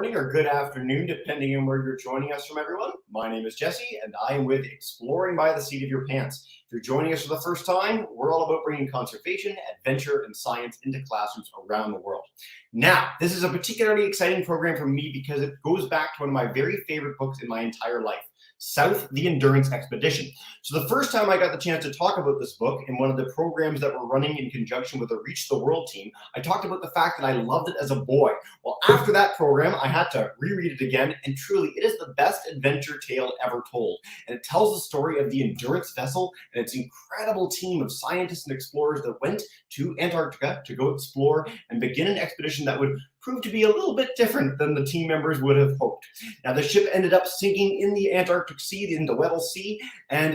morning or good afternoon, depending on where you're joining us from, everyone. My name is Jesse, and I am with Exploring by the Seat of Your Pants. If you're joining us for the first time, we're all about bringing conservation, adventure, and science into classrooms around the world. Now, this is a particularly exciting program for me because it goes back to one of my very favorite books in my entire life, South, the Endurance Expedition. So the first time I got the chance to talk about this book in one of the programs that we're running in conjunction with the Reach the World team, I talked about the fact that I loved it as a boy. Well, after that program, I had to reread it again, and truly, it is the best adventure tale ever told. And it tells the story of the Endurance vessel and its incredible team of scientists and explorers that went to Antarctica to go explore and begin an expedition that would prove to be a little bit different than the team members would have hoped. Now, the ship ended up sinking in the Antarctic Sea, in the Weddell Sea, and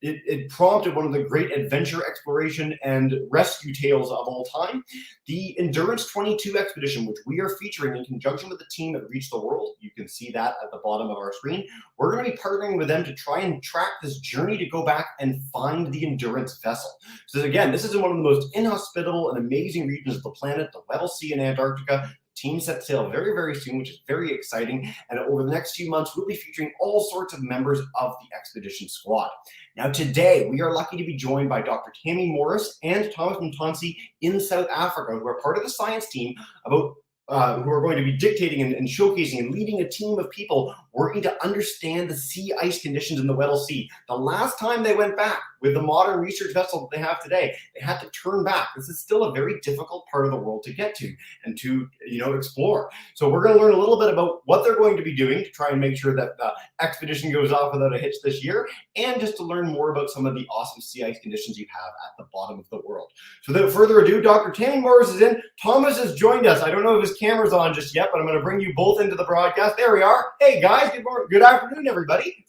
it prompted one of the great adventure exploration and rescue tales of all time. The Endurance22 Expedition, which we are featuring in conjunction with the team at Reach the World, you can see that at the bottom of our screen. We're going to be partnering with them to try and track this journey to go back and find the Endurance vessel. So again, this is in one of the most inhospitable and amazing regions of the planet, the Weddell Sea in Antarctica. Team set sail very, very soon, which is very exciting. And over the next few months, we'll be featuring all sorts of members of the expedition squad. Now, today, we are lucky to be joined by Dr. Tamaryn Morris and Thomas Mtontsi in South Africa, who are part of the science team who are going to be dictating and showcasing and leading a team of people working to understand the sea ice conditions in the Weddell Sea. The last time they went back with the modern research vessel that they have today, they had to turn back. This is still a very difficult part of the world to get to and to explore. So we're going to learn a little bit about what they're going to be doing to try and make sure that the expedition goes off without a hitch this year, and just to learn more about some of the awesome sea ice conditions you have at the bottom of the world. So without further ado, Dr. Tamaryn Morris is in. Thomas has joined us. I don't know if his camera's on just yet, but I'm going to bring you both into the broadcast. There we are. Hey guys, good morning, good afternoon, everybody.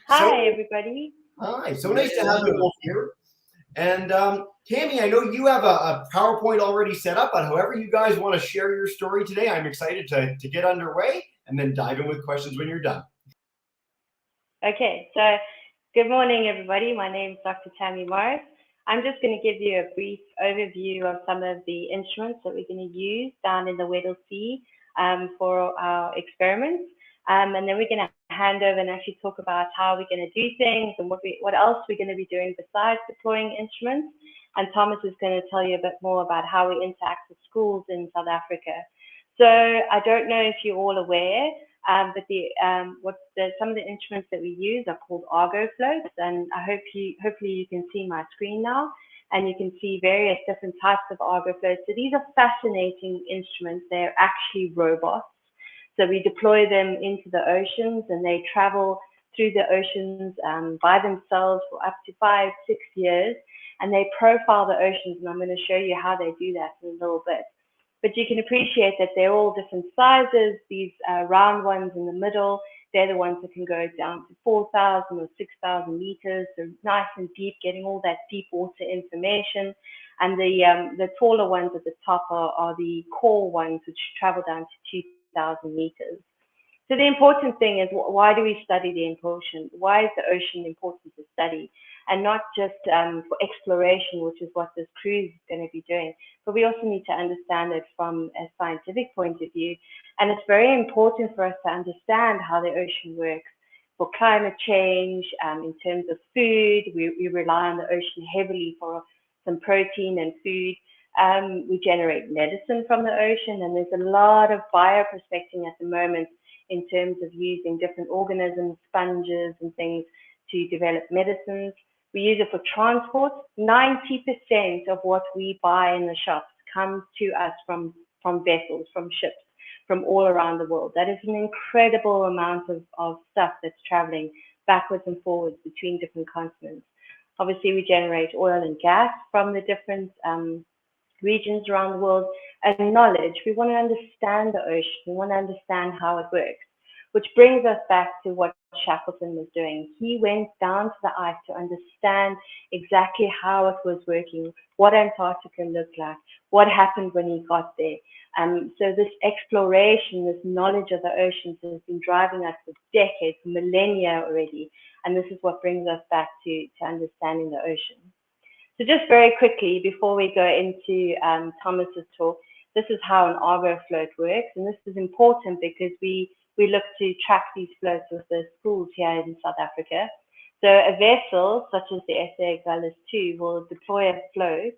Hi, everybody. Hi, so nice to have you both here. And Tammy, I know you have a PowerPoint already set up, but however you guys want to share your story today, I'm excited to get underway and then dive in with questions when you're done. Okay, so good morning, everybody. My name is Dr. Tamaryn Morris. I'm just going to give you a brief overview of some of the instruments that we're going to use down in the Weddell Sea for our experiments. And then we're going to hand over and actually talk about how we're going to do things and what else we're going to be doing besides deploying instruments. And Thomas is going to tell you a bit more about how we interact with schools in South Africa. So I don't know if you're all aware, but some of the instruments that we use are called Argo floats, and hopefully you can see my screen now, and you can see various different types of Argo floats. So these are fascinating instruments. They're actually robots. So we deploy them into the oceans, and they travel through the oceans by themselves for up to 5-6 years, and they profile the oceans, and I'm going to show you how they do that in a little bit. But you can appreciate that they're all different sizes. These round ones in the middle, they're the ones that can go down to 4,000 or 6,000 meters, so nice and deep, getting all that deep water information. And the taller ones at the top are the core ones, which travel down to 2,000 meters. So the important thing is, why do we study the ocean? Why is the ocean important to study? And not just for exploration, which is what this cruise is going to be doing, but we also need to understand it from a scientific point of view. And it's very important for us to understand how the ocean works for climate change, in terms of food. We rely on the ocean heavily for some protein and food. We generate medicine from the ocean, and there's a lot of bioprospecting at the moment in terms of using different organisms, sponges and things to develop medicines. We use it for transport. 90% of what we buy in the shops comes to us from vessels, from ships, from all around the world. That is an incredible amount of stuff that's traveling backwards and forwards between different continents. Obviously, we generate oil and gas from the different regions around the world. And knowledge, we want to understand the ocean. We want to understand how it works, which brings us back to what Shackleton was doing. He went down to the ice to understand exactly how it was working, what Antarctica looked like, what happened when he got there. So this exploration, this knowledge of the oceans has been driving us for decades, millennia already. And this is what brings us back to understanding the ocean. So just very quickly, before we go into Thomas's talk, this is how an Argo float works. And this is important because we look to track these floats with the schools here in South Africa. So a vessel, such as the SA Gullis 2, will deploy a float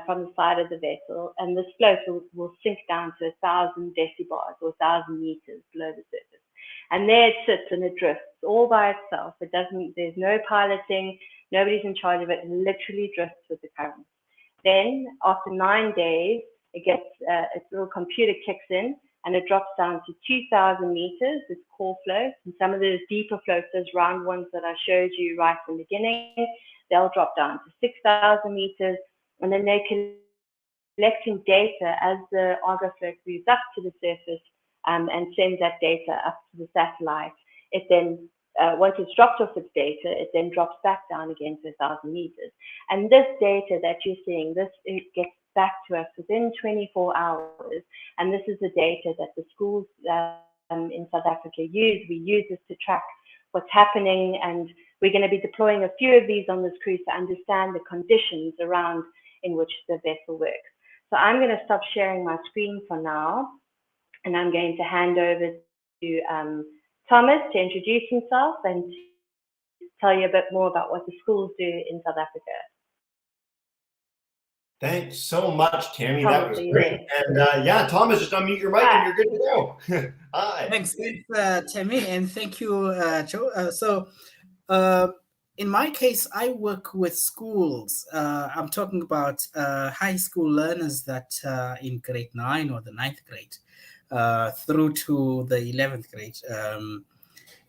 from the side of the vessel, and this float will sink down to 1,000 decibars or 1,000 meters below the surface. And there it sits and it drifts all by itself. There's no piloting, nobody's in charge of it. It literally drifts with the current. Then after 9 days, its little computer kicks in and it drops down to 2,000 meters, its core floats. And some of those deeper floats, those round ones that I showed you right from the beginning, they'll drop down to 6,000 meters. And then they're collecting data as the Argo float moves up to the surface and sends that data up to the satellite. It then, once it's dropped off its data, it then drops back down again to 1,000 meters. And this data that you're seeing, it gets back to us within 24 hours. And this is the data that the schools in South Africa use. We use this to track what's happening, and we're going to be deploying a few of these on this cruise to understand the conditions around in which the vessel works. So I'm going to stop sharing my screen for now, and I'm going to hand over to Thomas to introduce himself and tell you a bit more about what the schools do in South Africa. Thanks so much, Tammy. Thomas, that was great. And yeah, Thomas, just unmute your mic and you're good to go. Hi. Thanks, Tammy, and thank you, Joe. In my case, I work with schools. I'm talking about high school learners that in grade 9 or the 9th grade through to the 11th grade.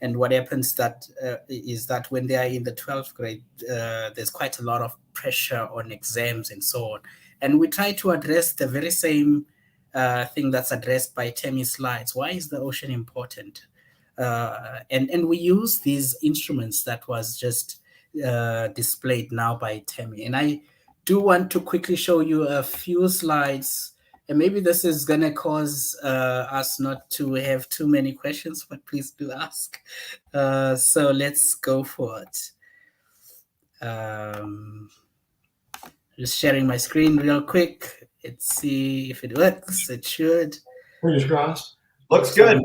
And what happens is that when they are in the 12th grade, there's quite a lot of pressure on exams and so on. And we try to address the very same thing that's addressed by Tammy's slides. Why is the ocean important? And we use these instruments that was just displayed now by Tammy. And I do want to quickly show you a few slides. And maybe this is going to cause us not to have too many questions, but please do ask. So let's go for it. Just sharing my screen real quick. Let's see if it works. It should. Fingers crossed. Looks good.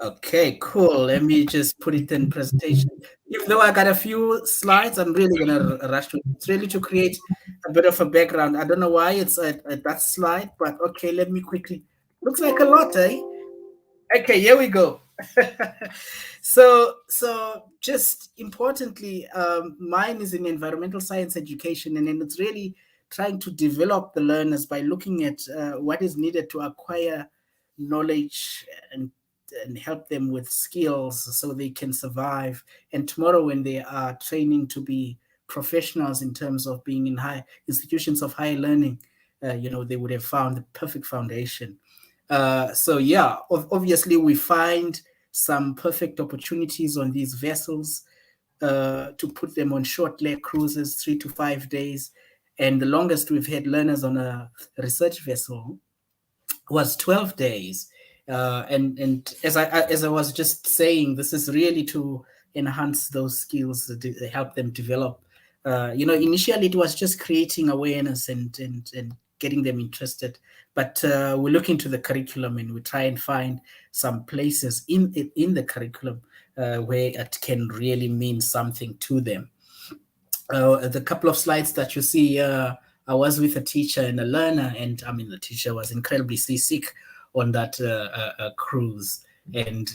Okay, cool. Let me just put it in presentation. Even though I got a few slides, I'm really going to rush to it. It's really to create a bit of a background. I don't know why it's that slide, but okay, let me quickly. Looks like a lot, eh? Okay, here we go. So just importantly, mine is in environmental science education, and then it's really trying to develop the learners by looking at what is needed to acquire knowledge and help them with skills so they can survive. And tomorrow when they are training to be professionals in terms of being in high institutions of higher learning, they would have found the perfect foundation. So yeah, obviously we find some perfect opportunities on these vessels to put them on short leg cruises, 3 to 5 days. And the longest we've had learners on a research vessel was 12 days. And as I was just saying, this is really to enhance those skills, to help them develop. Initially it was just creating awareness and getting them interested, but we look into the curriculum and we try and find some places in the curriculum where it can really mean something to them. The couple of slides that you see, I was with a teacher and a learner, and the teacher was incredibly seasick on that cruise, and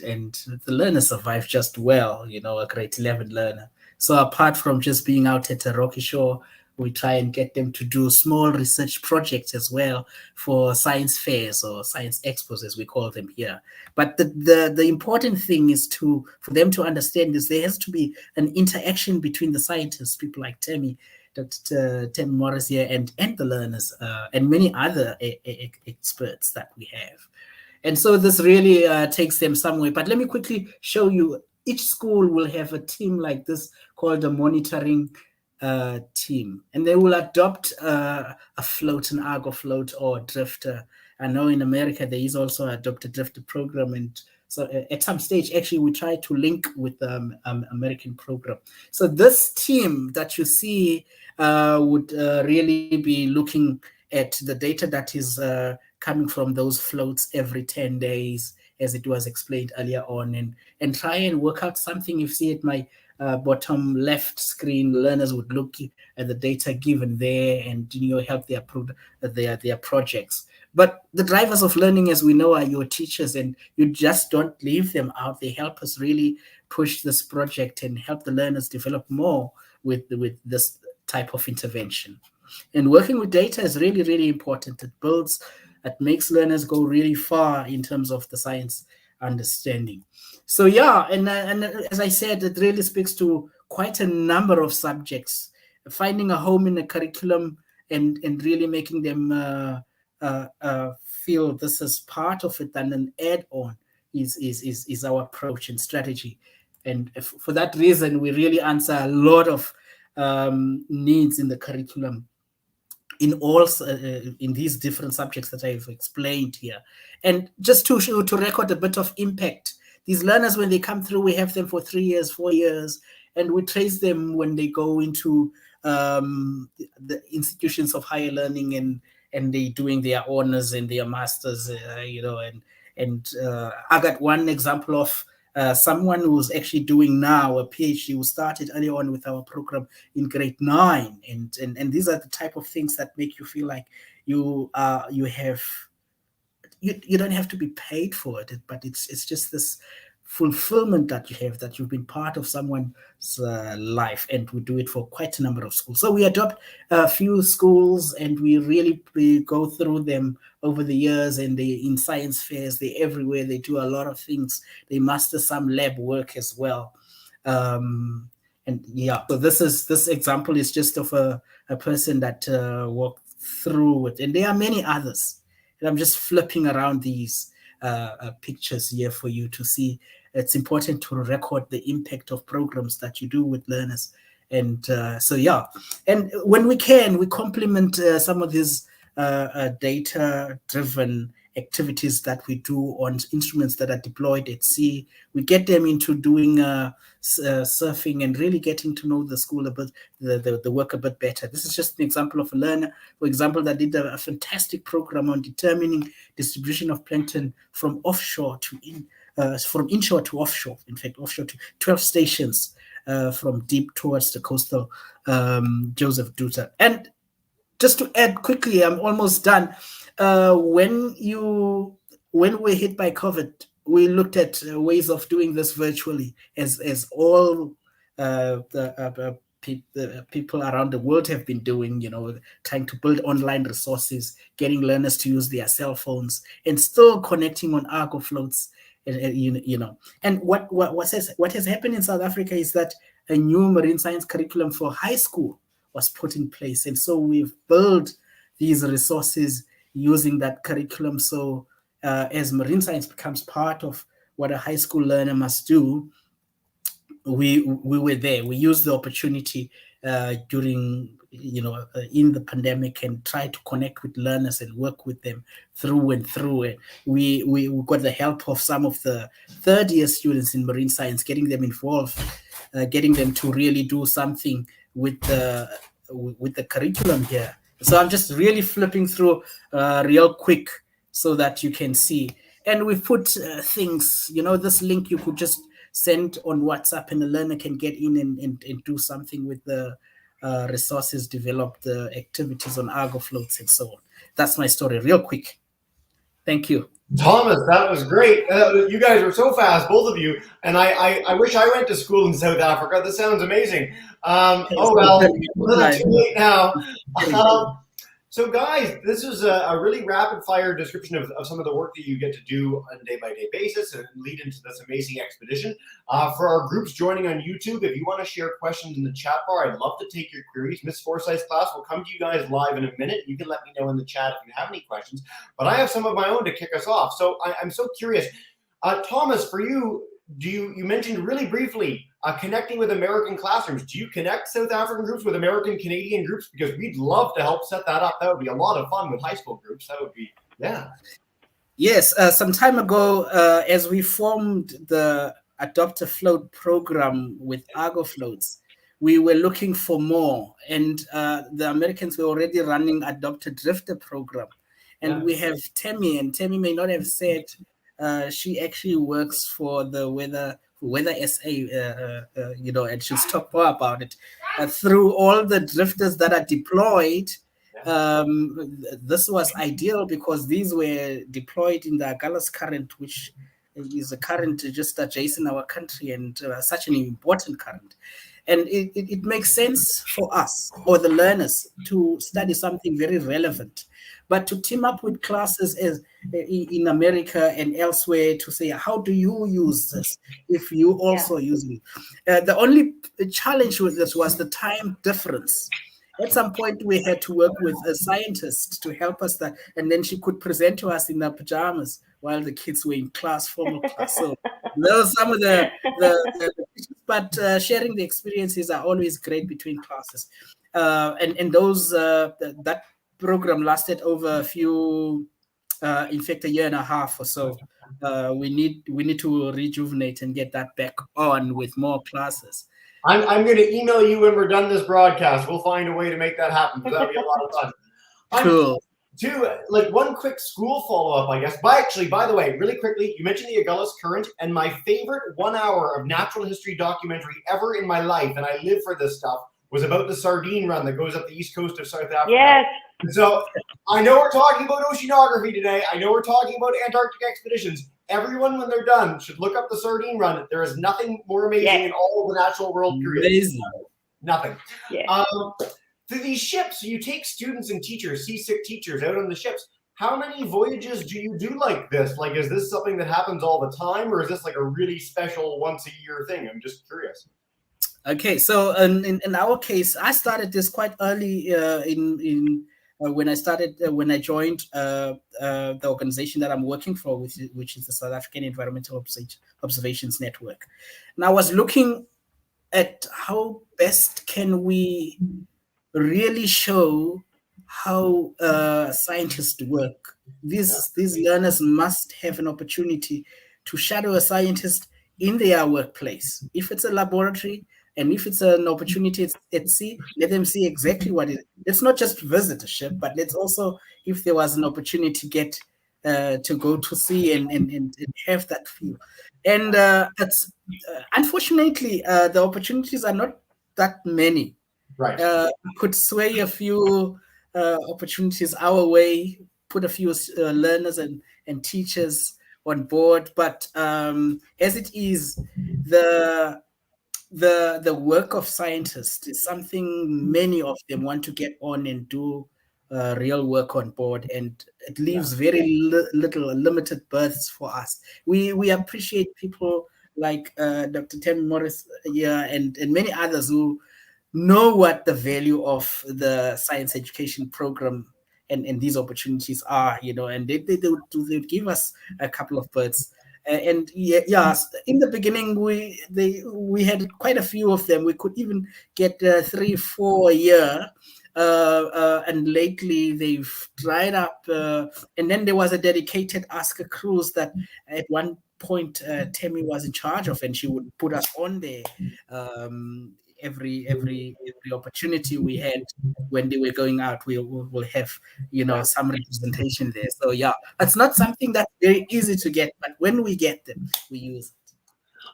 the learner survived just well, a grade 11 learner. So apart from just being out at a rocky shore, we try and get them to do small research projects as well for science fairs or science expos, as we call them here. But the important thing is for them to understand is there has to be an interaction between the scientists, people like Tammy, Dr. Tamaryn Morris here, and the learners, and many other experts that we have. And so this really takes them somewhere. But let me quickly show you, each school will have a team like this called a monitoring team, and they will adopt a float, an Argo float or drifter. I know in America there is also a adopt a drifter program, and so at some stage actually we try to link with the American program. So this team that you see would really be looking at the data that is coming from those floats every 10 days, as it was explained earlier on, and try and work out something. You see at my bottom left screen, learners would look at the data given there and help their projects. But the drivers of learning, as we know, are your teachers, and you just don't leave them out. They help us really push this project and help the learners develop more with this type of intervention. And working with data is really, really important. It makes learners go really far in terms of the science understanding. So yeah, and as I said, it really speaks to quite a number of subjects. Finding a home in the curriculum and really making them feel this is part of it and an add-on is our approach and strategy. And for that reason, we really answer a lot of needs in the curriculum in these different subjects that I've explained here. And just to record a bit of impact, these learners, when they come through, we have them for 3 years, 4 years, and we trace them when they go into the institutions of higher learning and they doing their honors and their masters, and I got one example of someone who's actually doing now a PhD who started early on with our program in grade 9, and these are the type of things that make you feel like you don't have to be paid for it, but it's just this fulfillment that you have, that you've been part of someone's life. And we do it for quite a number of schools. So we adopt a few schools and we go through them over the years, and they in science fairs, they everywhere, they do a lot of things, they master some lab work as well. And yeah, so this example is just of a person that walked through it, and there are many others. And I'm just flipping around these pictures here for you to see. It's important to record the impact of programs that you do with learners. And so, yeah. And when we can, we complement some of these data-driven activities that we do on instruments that are deployed at sea. We get them into doing surfing and really getting to know the school a bit, the work a bit better. This is just an example of a learner, for example, that did a fantastic program on determining distribution of plankton from offshore to from inshore to offshore. In fact, offshore to 12 stations from deep towards the coastal Joseph Dutter. And just to add quickly, I'm almost done. When we're hit by COVID, we looked at ways of doing this virtually, as all the people around the world have been doing, trying to build online resources, getting learners to use their cell phones, and still connecting on Argo floats. And what has happened in South Africa is that a new marine science curriculum for high school was put in place, and so we've built these resources using that curriculum. So as marine science becomes part of what a high school learner must do, we were there. We used the opportunity during in the pandemic and try to connect with learners and work with them through and through it. We got the help of some of the third year students in marine science, getting them involved, getting them to really do something with the curriculum here. So I'm just really flipping through real quick so that you can see. And we put things, this link you could just send on WhatsApp, and the learner can get in and do something with the resources, develop the activities on Argo floats and so on. That's my story, real quick. Thank you. Thomas, that was great. You guys were so fast, both of you. And I wish I went to school in South Africa. This sounds amazing. Oh, well, a little too late now. So guys, this is a really rapid fire description of some of the work that you get to do on a day-by-day basis and lead into this amazing expedition. For our groups joining on YouTube, if you want to share questions in the chat bar, I'd love to take your queries. Miss Forsyth's class will come to you guys live in a minute. You can let me know in the chat if you have any questions, but I have some of my own to kick us off. So I'm so curious. Thomas, for you, you mentioned really briefly connecting with American classrooms. Do you connect South African groups with American Canadian groups? Because we'd love to help set that up. That would be a lot of fun with high school groups. That would be, yeah. Yes, some time ago, as we formed the Adopt a Float program with Argo floats, we were looking for more, and the Americans were already running adopted drifter program, and we have Tammy, and Tammy may not have said she actually works for the Weather SA, and she'll talk more about it. Through all the drifters that are deployed, this was ideal because these were deployed in the Agulhas Current, which is a current just adjacent our country, and such an important current. And it makes sense for us or the learners to study something very relevant, but to team up with classes in America and elsewhere to say, how do you use this if you also use it? The only challenge with this was the time difference. At some point, we had to work with a scientist to help us, and then she could present to us in her pajamas while the kids were in class, formal class. So those are some of the but sharing the experiences are always great between classes. And those that program lasted over a few, in fact, a year and a half or so. We need to rejuvenate and get that back on with more classes. I'm going to email you when we're done this broadcast. We'll find a way to make that happen, because that'll be a lot of fun. Cool. One quick school follow-up, I guess. By the way, really quickly, you mentioned the Agulhas Current, and my favorite 1 hour of natural history documentary ever in my life, and I live for this stuff, was about the sardine run that goes up the east coast of South Africa. Yes. So I know we're talking about oceanography today. I know we're talking about Antarctic expeditions. Everyone, when they're done, should look up the sardine run. There is nothing more amazing in all of the natural world, period. Amazing. Nothing. Yeah. To these ships, you take students and teachers, seasick teachers, out on the ships. How many voyages do you do like this? Like, is this something that happens all the time, or is this like a really special once-a-year thing? I'm just curious. Okay, so in our case, I started this quite early when I joined the organization that I'm working for, which is the South African Environmental Observations Network. And I was looking at how best can we really show how scientists work. These learners must have an opportunity to shadow a scientist in their workplace. If it's a laboratory, and if it's an opportunity at sea, let them see exactly what it is. Let's not just visit a ship, but let's also, if there was an opportunity to get to go to sea and have that feel. And that's unfortunately, the opportunities are not that many. Right. Could sway a few opportunities our way, put a few learners and teachers on board. But as it is, the work of scientists is something many of them want to get on and do real work on board, and it leaves very limited berths for us. We appreciate people like Dr. Tamaryn Morris and many others who know what the value of the science education program and these opportunities are, and they give us a couple of berths. And in the beginning, we had quite a few of them. We could even get 3-4 a year, and lately they've dried up. And then there was a dedicated Ask a Cruise that at one point Tammy was in charge of, and she would put us on there. Every opportunity we had when they were going out, we'll have some representation there. So it's not something that's very easy to get, but when we get them, we use it.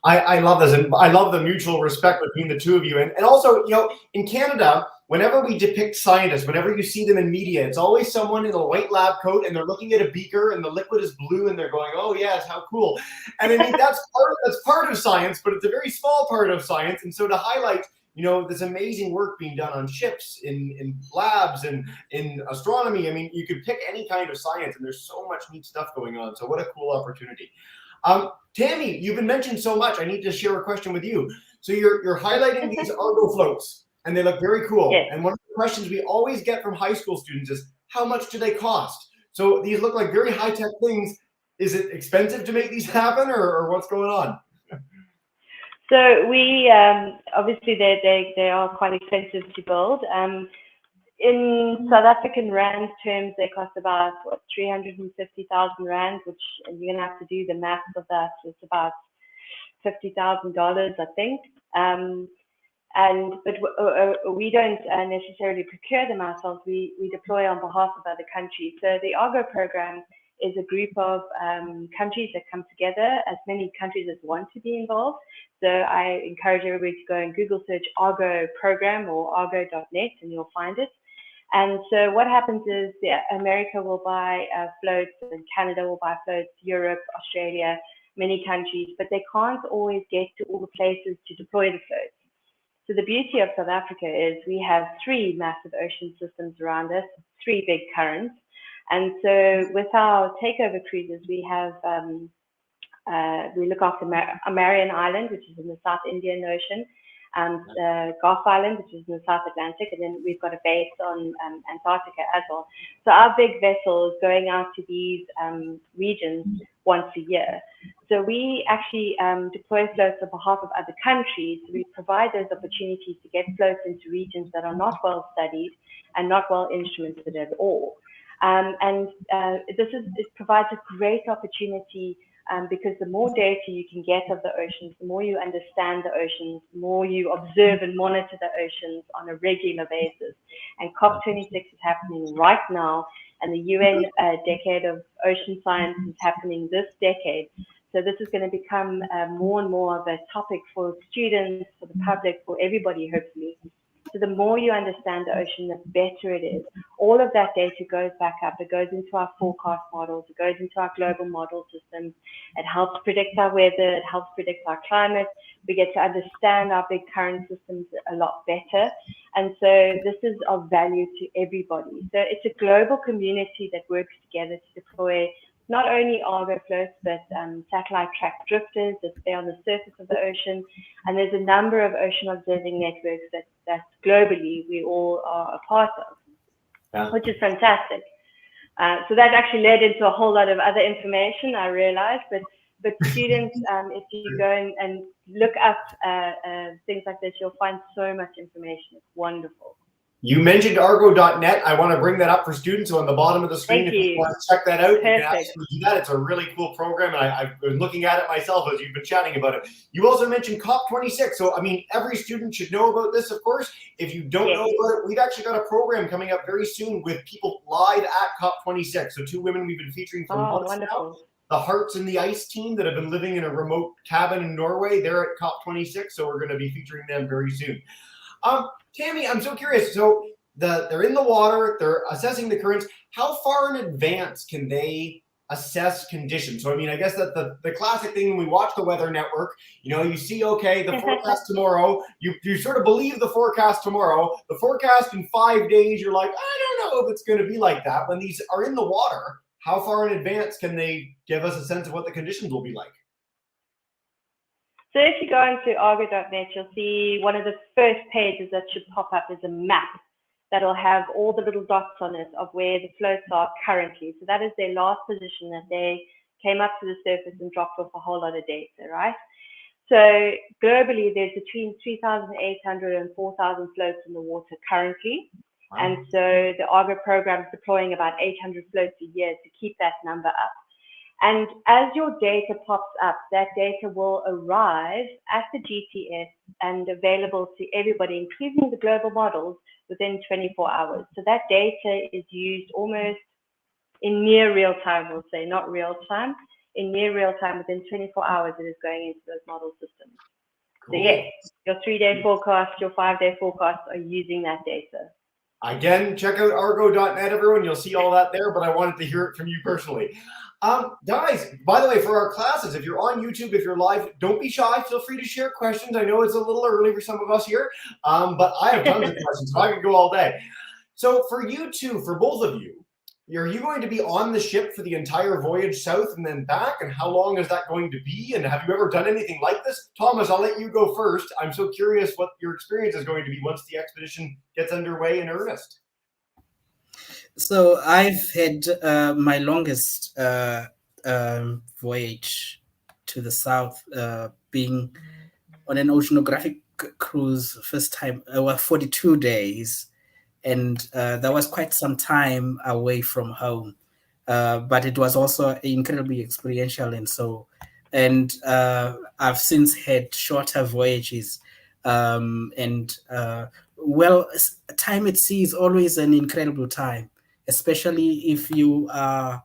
I love this, and I love the mutual respect between the two of you. And also, in Canada, whenever we depict scientists, whenever you see them in media, it's always someone in a white lab coat, and they're looking at a beaker, and the liquid is blue, and they're going, "Oh yes, how cool!" And I mean, that's part of science, but it's a very small part of science. And so to highlight, this amazing work being done on ships, in labs, and in astronomy. I mean, you could pick any kind of science, and there's so much neat stuff going on. So what a cool opportunity. Tammy, you've been mentioned so much. I need to share a question with you. So you're highlighting these Argo floats, and they look very cool. Yes. And one of the questions we always get from high school students is, how much do they cost? So these look like very high-tech things. Is it expensive to make these happen, or what's going on? So we obviously they are quite expensive to build. In South African rand terms, they cost about 350,000 rand, which you're gonna have to do the math of that. It's about $50,000, I think. But we don't necessarily procure them ourselves. We deploy on behalf of other countries. So the Argo program is a group of countries that come together, as many countries as want to be involved. So I encourage everybody to go and Google search Argo program or argo.net and you'll find it. And so what happens is America will buy floats, and Canada will buy floats, Europe, Australia, many countries, but they can't always get to all the places to deploy the floats. So the beauty of South Africa is we have 3 massive ocean systems around us, 3 big currents. And so with our takeover cruises, we have, we look after Marion Island, which is in the South Indian Ocean, and Garth Island, which is in the South Atlantic, and then we've got a base on Antarctica as well. So our big vessel is going out to these regions once a year. So we actually deploy floats on behalf of other countries. We provide those opportunities to get floats into regions that are not well studied and not well instrumented at all. It provides a great opportunity because the more data you can get of the oceans, the more you understand the oceans, the more you observe and monitor the oceans on a regular basis. And COP26 is happening right now, and the UN Decade of Ocean Science is happening this decade. So this is going to become more and more of a topic for students, for the public, for everybody, hopefully. So the more you understand the ocean, the better it is. All of that data goes back up. It goes into our forecast models. It goes into our global model systems. It helps predict our weather. It helps predict our climate. We get to understand our big current systems a lot better. And so this is of value to everybody. So it's a global community that works together to deploy not only Argo floats, but satellite tracked drifters that stay on the surface of the ocean. And there's a number of ocean observing networks that globally we all are a part of, which is fantastic. So that actually led into a whole lot of other information, I realized. But students, if you go and look up things like this, you'll find so much information. It's wonderful. You mentioned argo.net. I want to bring that up for students. So on the bottom of the screen, if you want to check that out, you can actually do that. It's a really cool program, and I've been looking at it myself as you've been chatting about it. You also mentioned COP26. So, I mean, every student should know about this, of course. If you don't know about it, we've actually got a program coming up very soon with people live at COP26. So 2 women we've been featuring for months now. The Hearts in the Ice team that have been living in a remote cabin in Norway. They're at COP26, so we're going to be featuring them very soon. Tammy, I'm so curious. So they're in the water, they're assessing the currents. How far in advance can they assess conditions? So, I mean, I guess that the classic thing when we watch the Weather Network, you know, you see, okay, the forecast tomorrow, you sort of believe the forecast tomorrow. The forecast in 5 days, you're like, I don't know if it's going to be like that. When these are in the water, how far in advance can they give us a sense of what the conditions will be like? So if you go into argo.net, you'll see one of the first pages that should pop up is a map that'll have all the little dots on it of where the floats are currently. So that is their last position that they came up to the surface and dropped off a whole lot of data, right? So globally, there's between 3,800 and 4,000 floats in the water currently. Wow. And so the Argo program is deploying about 800 floats a year to keep that number up. And as your data pops up, that data will arrive at the GTS and available to everybody, including the global models, within 24 hours. So that data is used almost in near real time, we'll say, not real time. In near real time, within 24 hours, it is going into those model systems. Cool. So yes, your 3-day forecast, your 5-day forecast are using that data. Again, check out argo.net, everyone. You'll see all that there, but I wanted to hear it from you personally. Guys, by the way, for our classes, if you're on YouTube, if you're live, don't be shy. Feel free to share questions. I know it's a little early for some of us here, but I have tons of questions, so I could go all day. So for you two, for both of you, are you going to be on the ship for the entire voyage south and then back? And how long is that going to be? And have you ever done anything like this? Thomas, I'll let you go first. I'm so curious what your experience is going to be once the expedition gets underway in earnest. So I've had my longest voyage to the south, being on an oceanographic cruise, first time, 42 days. And that was quite some time away from home, but it was also incredibly experiential. And I've since had shorter voyages Well, time at sea is always an incredible time, especially if you are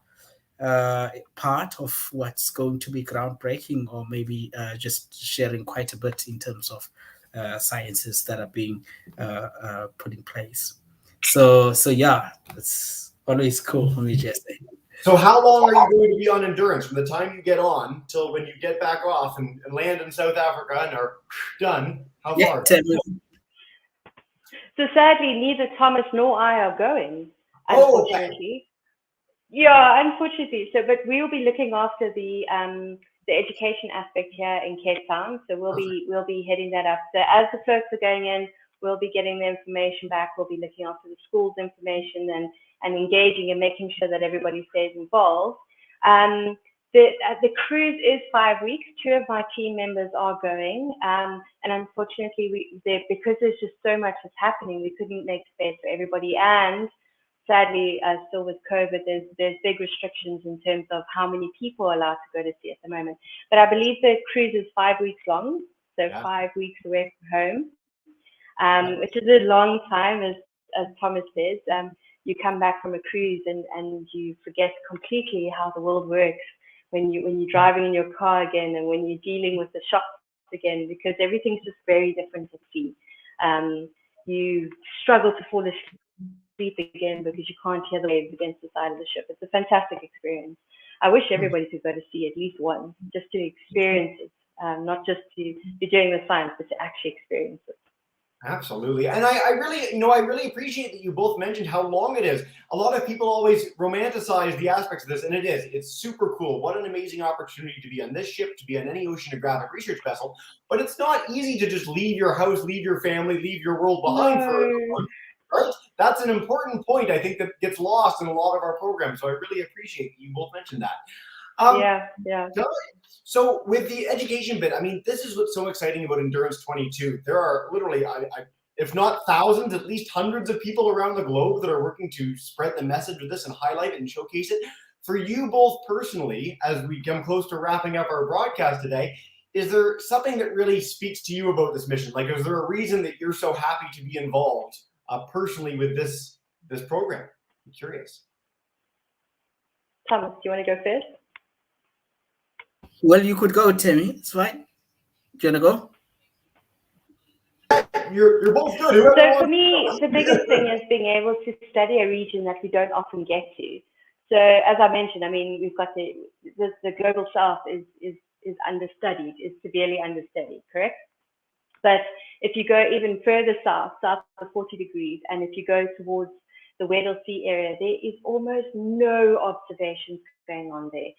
part of what's going to be groundbreaking, or maybe just sharing quite a bit in terms of sciences that are being put in place. So yeah, it's always cool for me, Jesse. So how long are you going to be on Endurance from the time you get on till when you get back off and land in South Africa and are done? How far? So sadly, neither Thomas nor I are going, Oh, unfortunately. Yeah, unfortunately. So, but we'll be looking after the education aspect here in Cape Town. So we'll be heading that up. So as the folks are going in, we'll be getting the information back. We'll be looking after the school's information and engaging and making sure that everybody stays involved. The cruise is 5 weeks. 2 of my team members are going, and unfortunately, because there's just so much that's happening, we couldn't make space for everybody. And sadly, still with COVID, there's big restrictions in terms of how many people are allowed to go to sea at the moment. But I believe the cruise is 5 weeks long, so 5 weeks away from home, which is a long time, as Thomas says. You come back from a cruise and you forget completely how the world works when you're driving in your car again, and when you're dealing with the shops again, because everything's just very different at sea. You struggle to fall asleep again because you can't hear the waves against the side of the ship. It's a fantastic experience. I wish everybody could go to sea at least once, just to experience it, not just to be doing the science, but to actually experience it. Absolutely. And I really appreciate that you both mentioned how long it is. A lot of people always romanticize the aspects of this, and it is. It's super cool. What an amazing opportunity to be on this ship, to be on any oceanographic research vessel. But it's not easy to just leave your house, leave your family, leave your world behind for a month, right? That's an important point, I think, that gets lost in a lot of our programs. So I really appreciate that you both mentioned that. Yeah. So with the education bit, I mean, this is what's so exciting about Endurance 22. There are literally, if not thousands, at least hundreds of people around the globe that are working to spread the message of this and highlight it and showcase it. For you both personally, as we come close to wrapping up our broadcast today, is there something that really speaks to you about this mission? Like, is there a reason that you're so happy to be involved personally with this program? I'm curious. Thomas, do you want to go first? Well, you could go, Tammy. It's fine. Do you want to go? You're both good. So for me, the biggest thing is being able to study a region that we don't often get to. So as I mentioned, I mean, we've got the global south is understudied, is severely understudied, correct? But if you go even further south of 40 degrees, and if you go towards the Weddell Sea area, there is almost no observations going on there.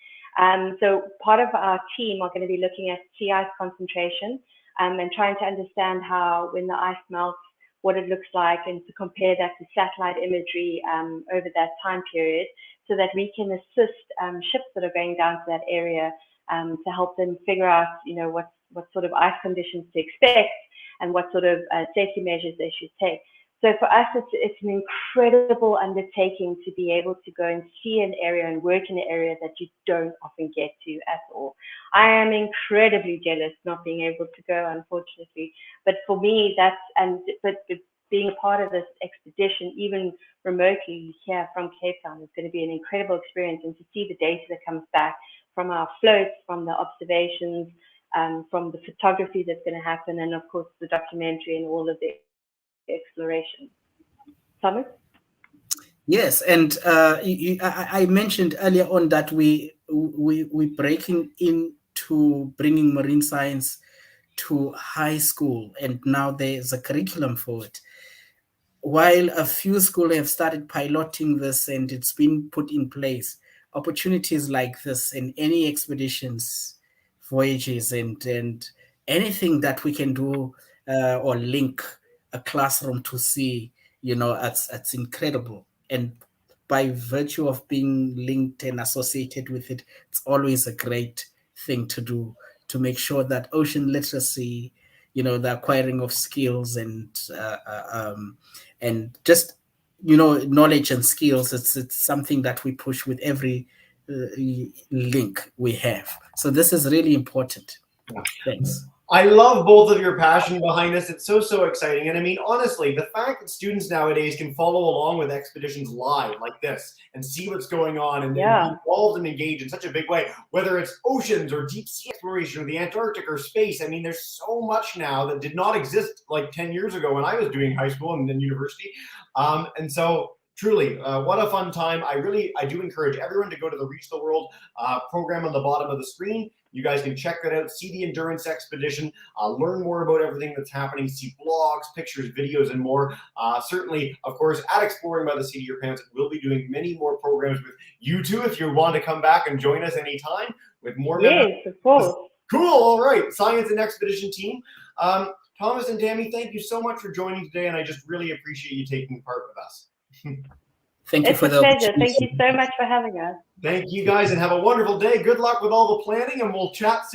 So part of our team are going to be looking at sea ice concentration and trying to understand how, when the ice melts, what it looks like, and to compare that to satellite imagery over that time period, so that we can assist ships that are going down to that area to help them figure out, what sort of ice conditions to expect and what sort of safety measures they should take. So for us, it's an incredible undertaking to be able to go and see an area and work in an area that you don't often get to at all. I am incredibly jealous not being able to go, unfortunately. But for me, but being a part of this expedition, even remotely here from Cape Town, is going to be an incredible experience. And to see the data that comes back from our floats, from the observations, from the photography that's going to happen, and of course the documentary and all of the exploration. Thomas? Yes, and I mentioned earlier on that we're breaking into bringing marine science to high school, and now there's a curriculum for it. While a few schools have started piloting this and it's been put in place, opportunities like this in any expeditions, voyages, and anything that we can do or link a classroom to see, it's incredible. And by virtue of being linked and associated with it, it's always a great thing to do, to make sure that ocean literacy, the acquiring of skills and just knowledge and skills, it's something that we push with every link we have. So this is really important. Thanks. I love both of your passion behind this. It's so exciting. And I mean, honestly, the fact that students nowadays can follow along with expeditions live like this and see what's going on and be involved and engaged in such a big way, whether it's oceans or deep sea exploration or the Antarctic or space. I mean, there's so much now that did not exist like 10 years ago when I was doing high school and then university. And so truly, what a fun time. I do encourage everyone to go to the Reach the World program on the bottom of the screen. You guys can check that out, see the Endurance Expedition, learn more about everything that's happening, see blogs, pictures, videos, and more. Certainly, of course, at Exploring by the Seat of Your Pants, we'll be doing many more programs with you two if you want to come back and join us anytime with more. Yes, of course. Cool. All right. Science and Expedition team. Thomas and Tammy, thank you so much for joining today, and I just really appreciate you taking part with us. Thank you for the pleasure. Thank you so much for having us. Thank you guys and have a wonderful day. Good luck with all the planning and we'll chat soon.